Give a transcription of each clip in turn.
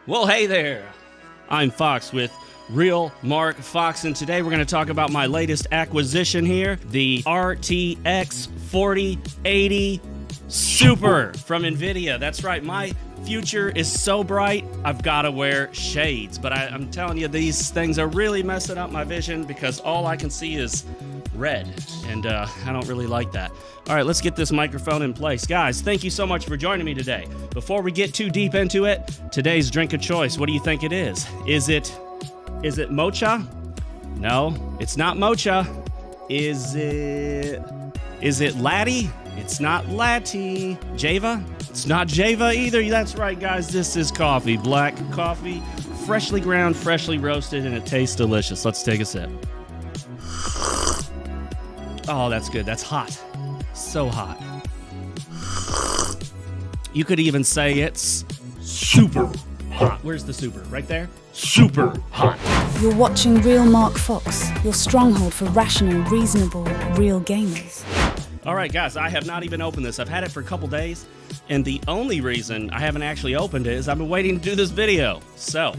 Well, hey there. I'm Fox with RealMarcFoxx, and today we're going to talk about my latest acquisition here, the RTX 4080 Super from NVIDIA. That's right, my future is so bright, I've got to wear shades. But I'm telling you, these things are really messing up my vision because all I can see is red, and I don't really like that. All right, let's get this microphone in place. Guys, thank you so much for joining me today. Before we get too deep into it, today's drink of choice, what do you think it is? Is it mocha? No, it's not mocha. Is it latte? It's not latte. Java? It's not Java either. That's right, guys. This is coffee. Black coffee, freshly ground, freshly roasted, and it tastes delicious. Let's take a sip. Oh, that's good. That's hot. So hot. You could even say it's super hot. Where's the super? Right there? Super hot. You're watching RealMarcFoxx, your stronghold for rational, reasonable, real gamers. All right, guys, I have not even opened this. I've had it for a couple days, and the only reason I haven't actually opened it is I've been waiting to do this video. So,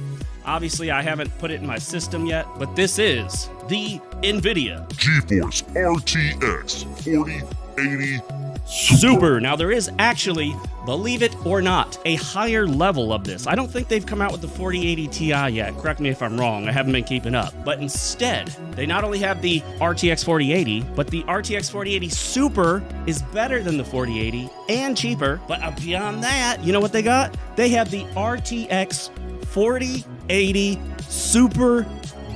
obviously, I haven't put it in my system yet, but this is the NVIDIA GeForce RTX 4080 Super. Now, there is actually, believe it or not, a higher level of this. I don't think they've come out with the 4080 Ti yet. Correct me if I'm wrong. I haven't been keeping up. But instead, they not only have the RTX 4080, but the RTX 4080 Super is better than the 4080 and cheaper. But beyond that, you know what they got? They have the RTX 4080 Super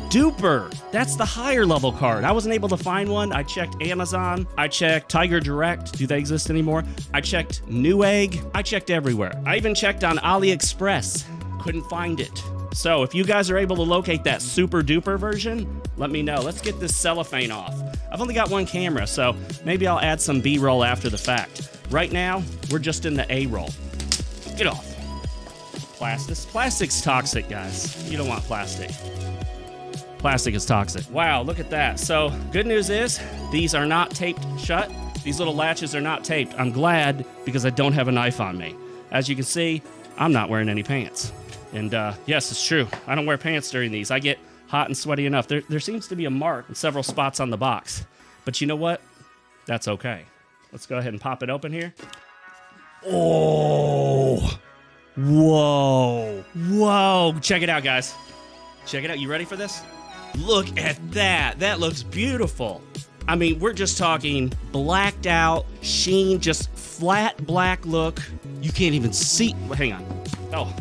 Duper. That's the higher level card. I wasn't able to find one. I checked Amazon. I checked Tiger Direct. Do they exist anymore? I checked Newegg. I checked everywhere. I even checked on AliExpress. Couldn't find it. So if you guys are able to locate that super duper version, let me know. Let's get this cellophane off. I've only got one camera, so maybe I'll add some B-roll after the fact. Right now, we're just in the A-roll. Get off. Plastic's toxic, guys. You don't want plastic. Plastic is toxic. Wow, look at that. So, good news is, these are not taped shut. These little latches are not taped. I'm glad because I don't have a knife on me. As you can see, I'm not wearing any pants. And yes, it's true. I don't wear pants during these. I get hot and sweaty enough. There seems to be a mark in several spots on the box. But you know what? That's okay. Let's go ahead and pop it open here. Oh! Whoa! Whoa! Check it out, guys. Check it out. You ready for this? Look at that. That looks beautiful. I mean, we're just talking blacked out, sheen, just flat black look. You can't even see. Hang on. Oh,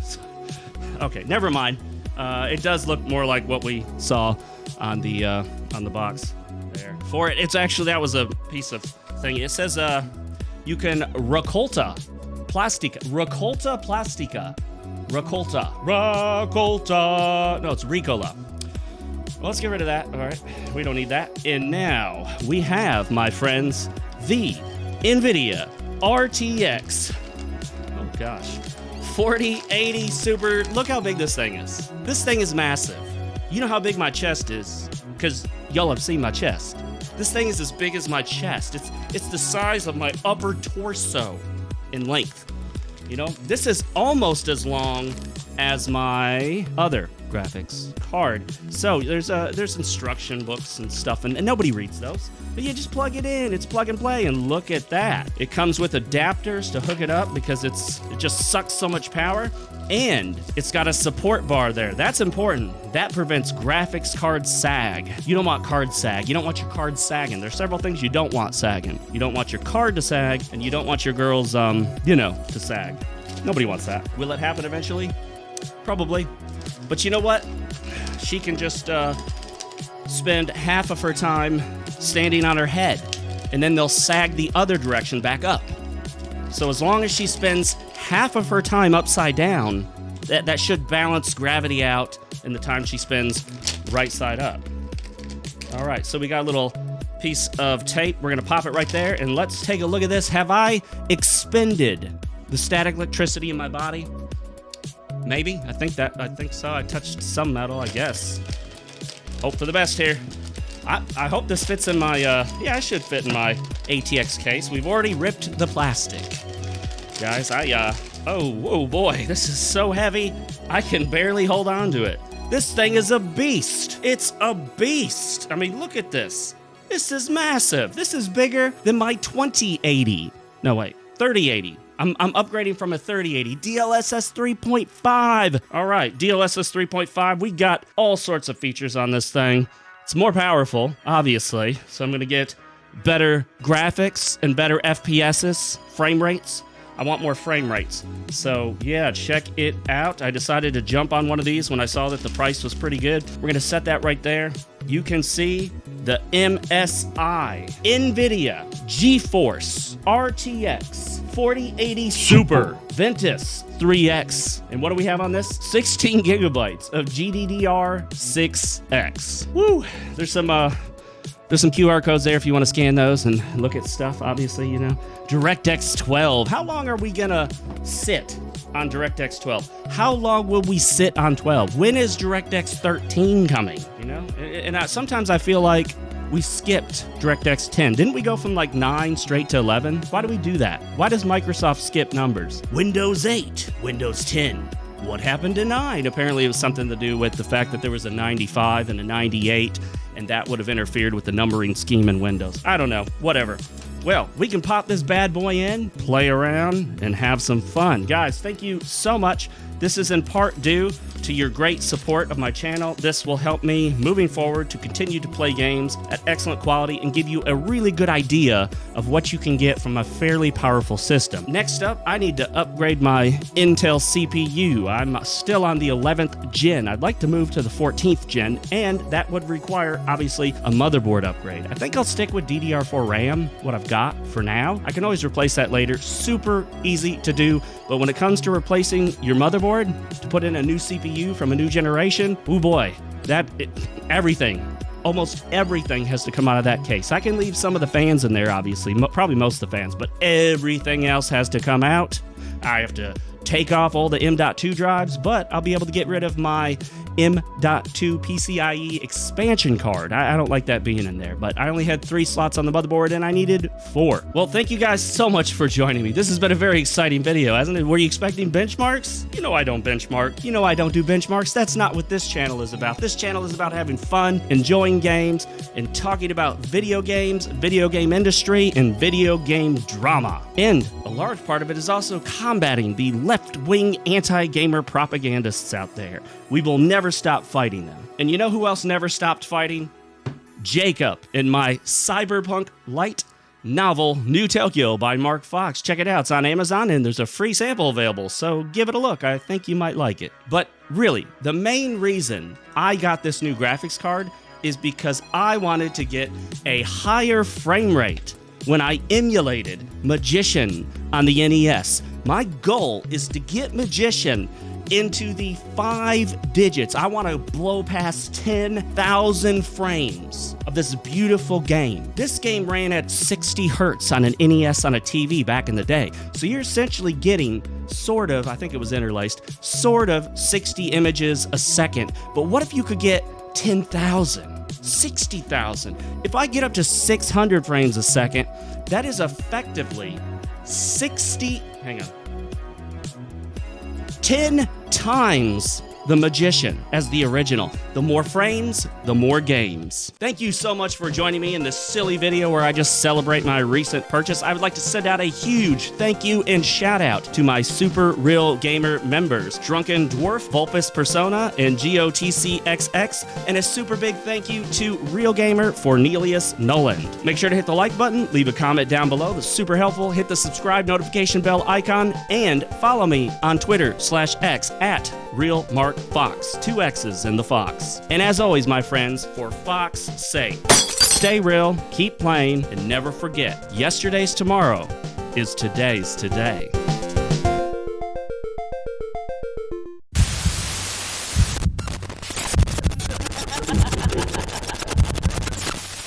okay. Never mind. It does look more like what we saw on the box there. For it, it's actually, that was a piece of thing. It says you can Ricolta Plastica. Ricolta Plastica. Ricolta. No, it's Ricola. Well, let's get rid of that. All right, we don't need that. And now we have, my friends, the NVIDIA RTX. Oh gosh, 4080 Super. Look how big this thing is. This thing is massive. You know how big my chest is, because y'all have seen my chest. This thing is as big as my chest. It's the size of my upper torso in length. You know, this is almost as long as my other graphics card. So there's instruction books and stuff, and nobody reads those. But you just plug it in. It's plug and play, and look at that. It comes with adapters to hook it up because it just sucks so much power, and it's got a support bar there. That's important. That prevents graphics card sag. You don't want card sag. You don't want your card sagging. There's several things you don't want sagging. You don't want your card to sag, and you don't want your girls, to sag. Nobody wants that. Will it happen eventually? Probably. But you know what? She can just spend half of her time standing on her head, and then they'll sag the other direction back up. So as long as she spends half of her time upside down, that should balance gravity out in the time she spends right side up. All right, so we got a little piece of tape. We're gonna pop it right there, and let's take a look at this. Have I expended the static electricity in my body? Maybe. I think so. I touched some metal, I guess. Hope for the best here. I hope this fits in my, yeah, I should fit in my ATX case. We've already ripped the plastic. Guys, Oh boy, this is so heavy, I can barely hold on to it. This thing is a beast. It's a beast. I mean, look at this. This is massive. This is bigger than my 2080. No, wait, 3080. I'm upgrading from a 3080. DLSS 3.5. All right, DLSS 3.5. We got all sorts of features on this thing. It's more powerful, obviously. So I'm going to get better graphics and better FPSs, frame rates. I want more frame rates. So yeah, check it out. I decided to jump on one of these when I saw that the price was pretty good. We're going to set that right there. You can see the MSI NVIDIA GeForce RTX 4080 Super Ventus 3X. And what do we have on this? 16 gigabytes of GDDR6X. Woo! There's some QR codes there if you want to scan those and look at stuff, obviously, you know. DirectX 12. How long are we gonna sit on DirectX 12? How long will we sit on 12? When is DirectX 13 coming, you know? And sometimes I feel like we skipped DirectX 10. Didn't we go from like 9 straight to 11? Why do we do that? Why does Microsoft skip numbers? Windows 8, Windows 10. What happened to 9? Apparently it was something to do with the fact that there was a 95 and a 98, and that would have interfered with the numbering scheme in Windows. I don't know, whatever. Well, we can pop this bad boy in, play around, and have some fun. Guys, thank you so much. This is in part due to your great support of my channel. This will help me moving forward to continue to play games at excellent quality and give you a really good idea of what you can get from a fairly powerful system. Next up, I need to upgrade my Intel CPU. I'm still on the 11th gen. I'd like to move to the 14th gen, and that would require, obviously, a motherboard upgrade. I think I'll stick with DDR4 RAM, what I've got for now. I can always replace that later. Super easy to do, but when it comes to replacing your motherboard, to put in a new CPU from a new generation, oh boy, almost everything has to come out of that case. I can leave some of the fans in there, obviously, probably most of the fans, but everything else has to come out. I have to take off all the M.2 drives, but I'll be able to get rid of my M.2 PCIe expansion card. I don't like that being in there, but I only had 3 slots on the motherboard and I needed 4. Well, thank you guys so much for joining me. This has been a very exciting video, hasn't it? Were you expecting benchmarks? You know I don't benchmark. You know I don't do benchmarks. That's not what this channel is about. This channel is about having fun, enjoying games, and talking about video games, video game industry, and video game drama. And a large part of it is also combating the left-wing anti-gamer propagandists out there. We will never stop fighting them. And you know who else never stopped fighting? Jacob in my cyberpunk light novel New Tokyo by Marc Foxx. Check it out. It's on Amazon and there's a free sample available, so give it a look. I think you might like it. But really, the main reason I got this new graphics card is because I wanted to get a higher frame rate when I emulated Magician on the NES. My goal is to get Magician into the 5 digits. I want to blow past 10,000 frames of this beautiful game. This game ran at 60 hertz on an NES on a TV back in the day. So you're essentially getting sort of, I think it was interlaced, sort of 60 images a second. But what if you could get 10,000, 60,000? If I get up to 600 frames a second, that is effectively 10 times the Magician as the original. The more frames, the more games. Thank you so much for joining me in this silly video where I just celebrate my recent purchase. I would like to send out a huge thank you and shout out to my Super Real Gamer members, Drunken Dwarf, Vulpus Persona, and GOTCXX, and a super big thank you to Real Gamer Fornelius Noland. Make sure to hit the like button, leave a comment down below. That's super helpful. Hit the subscribe notification bell icon, and follow me on Twitter/X at RealMarcFoxx. 2 X's in the Fox. And as always, my friends, for Fox's sake, stay real, keep playing, and never forget, yesterday's tomorrow is today's today.